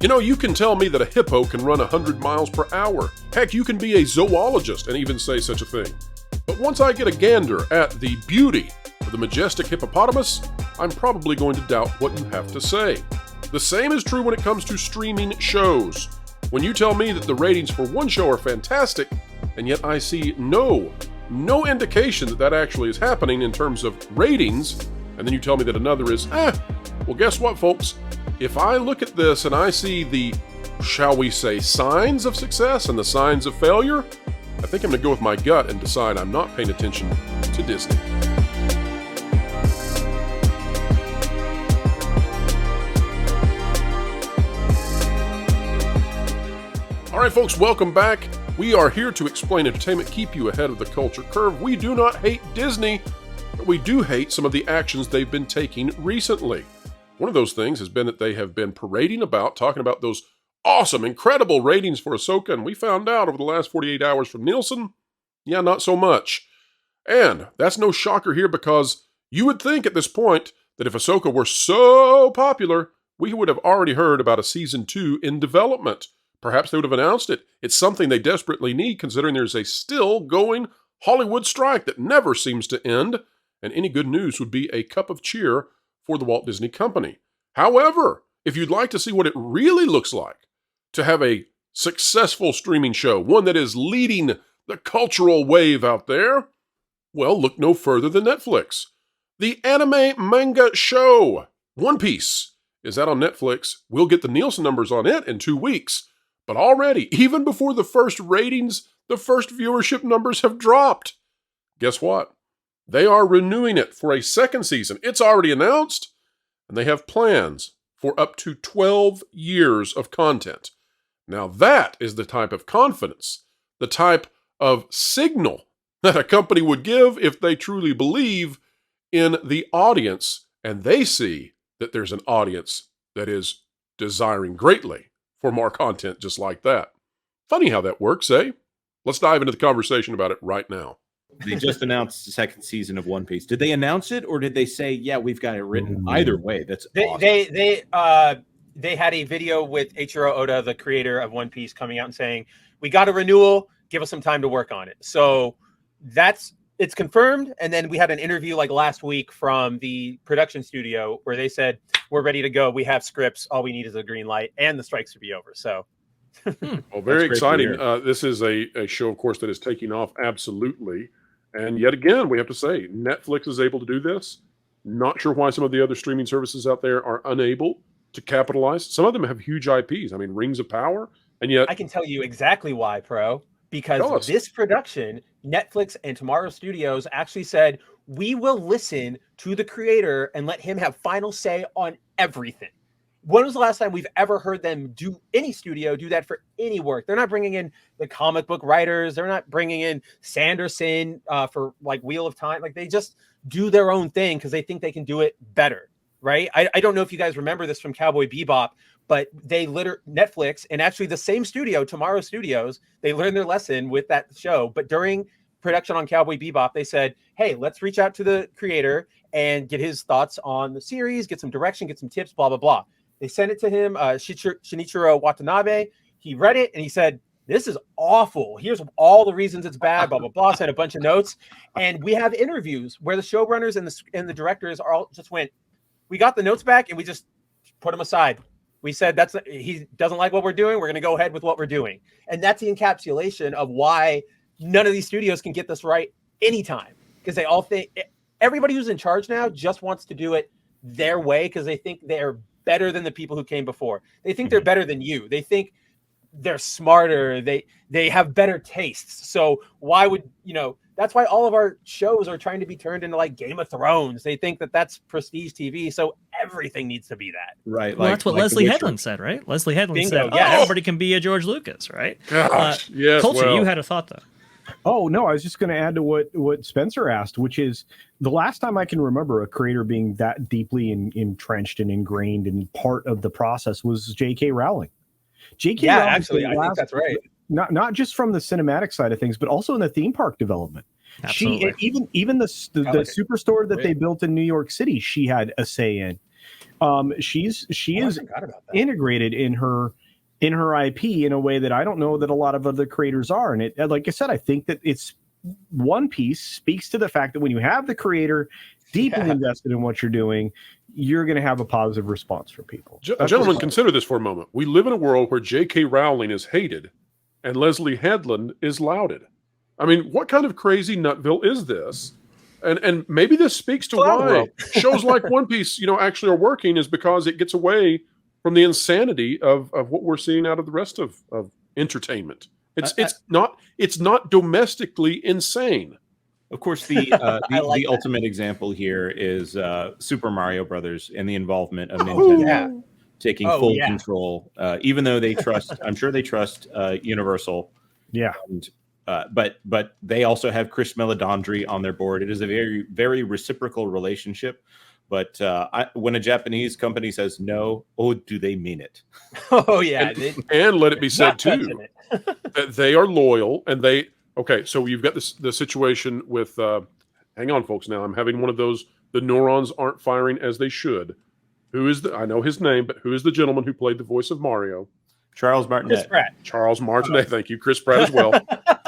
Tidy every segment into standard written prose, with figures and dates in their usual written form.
You know, you can tell me that a hippo can run 100 miles per hour. Heck, you can be a zoologist and even say such a thing. But once I get a gander at the beauty of the majestic hippopotamus, I'm probably going to doubt what you have to say. The same is true when it comes to streaming shows. When you tell me that the ratings for one show are fantastic, and yet I see no indication that that actually is happening in terms of ratings, and then you tell me that another is, well, guess what, folks? If I look at this and I see the, shall we say, signs of success and the signs of failure, I think I'm going to go with my gut and decide I'm not paying attention to Disney. All right, folks, welcome back. We are here to explain entertainment, keep you ahead of the culture curve. We do not hate Disney, but we do hate some of the actions they've been taking recently. One of those things has been that they have been parading about, talking about those awesome, incredible ratings for Ahsoka, and we found out over the last 48 hours from Nielsen, yeah, not so much. And that's no shocker here because you would think at this point that if Ahsoka were so popular, we would have already heard about a season 2 in development. Perhaps they would have announced it. It's something they desperately need considering there's a still going Hollywood strike that never seems to end, and any good news would be a cup of cheer for the Walt Disney Company. However, if you'd like to see what it really looks like to have a successful streaming show, one that is leading the cultural wave out there, well, look no further than Netflix. The anime manga show, One Piece, is out on Netflix. We'll get the Nielsen numbers on it in 2 weeks. But already, even before the first ratings, the first viewership numbers have dropped. Guess what? They are renewing it for a second season. It's already announced, and they have plans for up to 12 years of content. Now that is the type of confidence, the type of signal that a company would give if they truly believe in the audience, and they see that there's an audience that is desiring greatly for more content just like that. Funny how that works, eh? Let's dive into the conversation about it right now. They just announced the second season of One Piece. Did they announce it, or did they say, yeah, we've got it written? Either way, that's awesome. They had a video with Eiichiro Oda, the creator of One Piece, coming out and saying, we got a renewal, give us some time to work on it. So it's confirmed. And then we had an interview like last week from the production studio where they said, we're ready to go. We have scripts. All we need is a green light and the strikes to be over. So well, very exciting. This is a show, of course, that is taking off absolutely. And yet again, we have to say, Netflix is able to do this. Not sure why some of the other streaming services out there are unable to capitalize. Some of them have huge IPs. I mean, Rings of Power. And yet I can tell you exactly why, Pro. Because this production, Netflix and Tomorrow Studios actually said, we will listen to the creator and let him have final say on everything. When was the last time we've ever heard them do any studio do that for any work? They're not bringing in the comic book writers. They're not bringing in Sanderson for like Wheel of Time. Like they just do their own thing because they think they can do it better, right? I don't know if you guys remember this from Cowboy Bebop, but they Netflix and actually the same studio, Tomorrow Studios, they learned their lesson with that show. But during production on Cowboy Bebop, they said, hey, let's reach out to the creator and get his thoughts on the series, get some direction, get some tips, blah, blah, blah. They sent it to him, Shinichiro Watanabe. He read it and he said, this is awful. Here's all the reasons it's bad, blah, blah, blah. Sent a bunch of notes. And we have interviews where the showrunners and the directors are all just went, we got the notes back and we just put them aside. We said he doesn't like what we're doing. We're going to go ahead with what we're doing. And that's the encapsulation of why none of these studios can get this right anytime. Because they all think everybody who's in charge now just wants to do it their way because they think they're better than the people who came before. They think they're better than you. They think they're smarter. They have better tastes. So why would, that's why all of our shows are trying to be turned into like Game of Thrones. They think that that's prestige TV. So everything needs to be that. Right. Well, that's what Leslie Headland said, right? Leslie Headland said, everybody can be a George Lucas, right? Gosh, yes. Culture, you had a thought though. Oh, no, I was just going to add to what Spencer asked, which is the last time I can remember a creator being that deeply entrenched and ingrained in part of the process was J.K. Rowling. J.K. Rowling, actually, I think that's right. Not just from the cinematic side of things, but also in the theme park development. Absolutely. Even the superstore that they built in New York City, she had a say in. She is integrated in her IP in a way that I don't know that a lot of other creators are. And it, like I said, I think that it's One Piece speaks to the fact that when you have the creator deeply invested in what you're doing, you're going to have a positive response from people. Gentlemen, consider this for a moment. We live in a world where J.K. Rowling is hated and Leslie Headland is lauded. I mean, what kind of crazy nutville is this? And maybe this speaks to why shows like One Piece, actually are working, is because it gets away from the insanity of what we're seeing out of the rest of entertainment. It's not domestically insane. Of course, the ultimate example here is Super Mario Brothers and the involvement of Nintendo taking full control, even though they trust. I'm sure they trust Universal. Yeah. And, but they also have Chris Meledandri on their board. It is a very, very reciprocal relationship. But when a Japanese company says no, do they mean it? Oh yeah, and let it be said too that they are loyal and they. Okay, so you've got the situation with. Hang on, folks. Now I'm having one of those. The neurons aren't firing as they should. Who is I know his name, but who is the gentleman who played the voice of Mario? Charles Martinet. Chris Pratt. Charles Martinet. Thank you, Chris Pratt as well.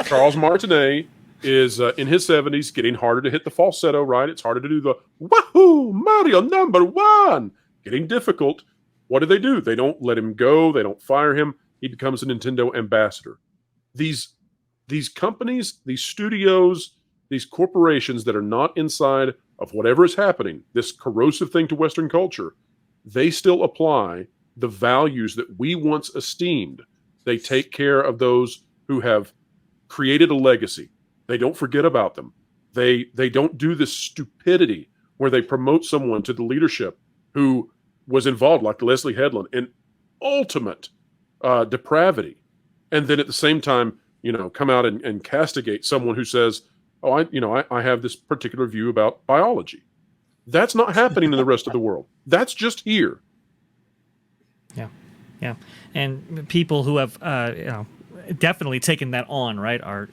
Charles Martinet is in his 70s, getting harder to hit the falsetto. Right, it's harder to do the wahoo Mario #1. Getting difficult. What do? They don't let him go. They don't fire him. He becomes a Nintendo ambassador. These companies, these studios, these corporations that are not inside of whatever is happening, this corrosive thing to Western culture, they still apply the values that we once esteemed. They take care of those who have created a legacy. They don't forget about them. They don't do this stupidity where they promote someone to the leadership who was involved, like Leslie Headland, in ultimate depravity. And then at the same time, come out and castigate someone who says, I have this particular view about biology. That's not happening in the rest of the world. That's just here. Yeah. And people who have, definitely taken that on, right, are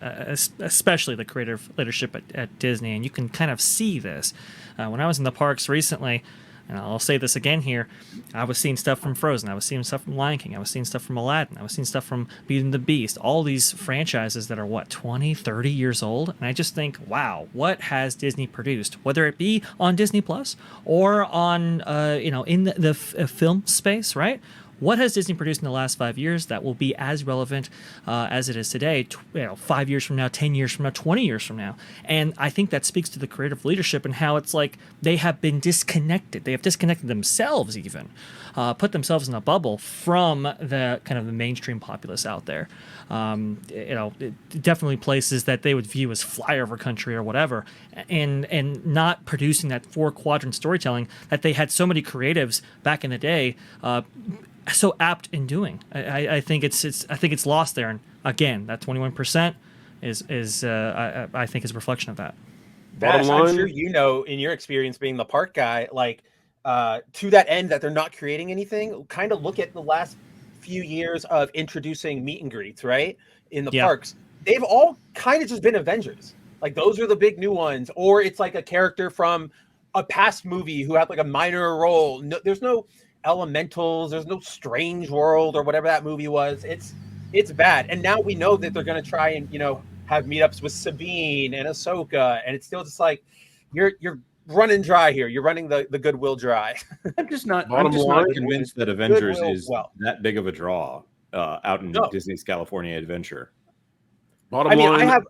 especially the creative leadership at Disney. And you can kind of see this. When I was in the parks recently, and I'll say this again here, I was seeing stuff from Frozen, I was seeing stuff from Lion King, I was seeing stuff from Aladdin, I was seeing stuff from Beauty and the Beast, all these franchises that are, 20, 30 years old? And I just think, wow, what has Disney produced? Whether it be on Disney Plus or on, in the film space, right? What has Disney produced in the last 5 years that will be as relevant as it is today, 5 years from now, 10 years from now, 20 years from now? And I think that speaks to the creative leadership and how it's like they have been disconnected. They have disconnected themselves even, put themselves in a bubble from the kind of the mainstream populace out there. Definitely places that they would view as flyover country or whatever, and not producing that 4-quadrant storytelling that they had so many creatives back in the day so apt in doing. I think it's lost there. And again, that 21% is I think is a reflection of that. Vash, I'm sure in your experience being the park guy, to that end that they're not creating anything. Kind of look at the last few years of introducing meet and greets, right, in the parks. They've all kind of just been Avengers. Like those are the big new ones, or it's like a character from a past movie who had like a minor role. No, there's no elementals, there's no Strange World or whatever that movie was. It's bad. And now we know that they're going to try and have meetups with Sabine and Ahsoka, and it's still just like you're running dry here. You're running the goodwill dry. I'm just not convinced that Avengers is that big of a draw out in Disney's California Adventure. Bottom line, I have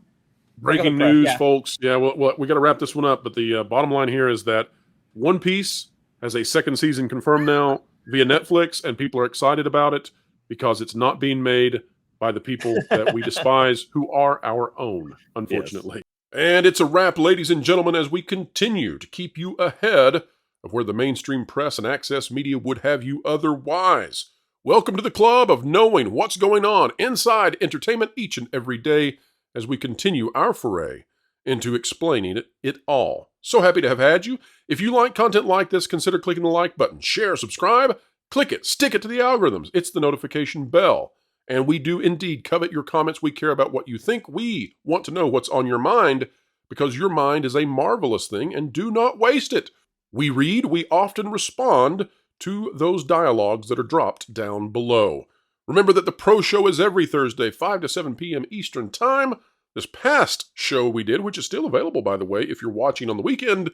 breaking news, folks. Yeah, well, we got to wrap this one up, but the bottom line here is that One Piece has a second season confirmed now via Netflix, and people are excited about it because it's not being made by the people that we despise, who are our own, unfortunately. Yes. And it's a wrap, ladies and gentlemen, as we continue to keep you ahead of where the mainstream press and access media would have you otherwise. Welcome to the club of knowing what's going on inside entertainment each and every day as we continue our foray into explaining it all. So happy to have had you. If you like content like this, consider clicking the like button, share, subscribe, click it, stick it to the algorithms. It's the notification bell. And we do indeed covet your comments. We care about what you think. We want to know what's on your mind, because your mind is a marvelous thing, and do not waste it. We read, we often respond to those dialogues that are dropped down below. Remember that the Pro Show is every Thursday, 5 to 7 p.m. Eastern Time. This past show we did, which is still available, by the way, if you're watching on the weekend,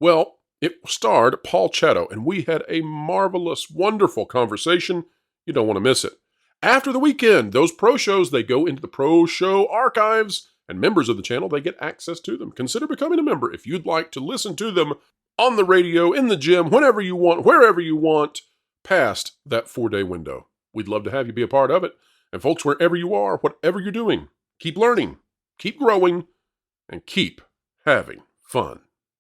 well, it starred Paul Chetto, and we had a marvelous, wonderful conversation. You don't want to miss it. After the weekend, those Pro Shows, they go into the Pro Show archives, and members of the channel, they get access to them. Consider becoming a member if you'd like to listen to them on the radio, in the gym, whenever you want, wherever you want, past that 4-day window. We'd love to have you be a part of it. And folks, wherever you are, whatever you're doing, keep learning, keep growing, and keep having fun.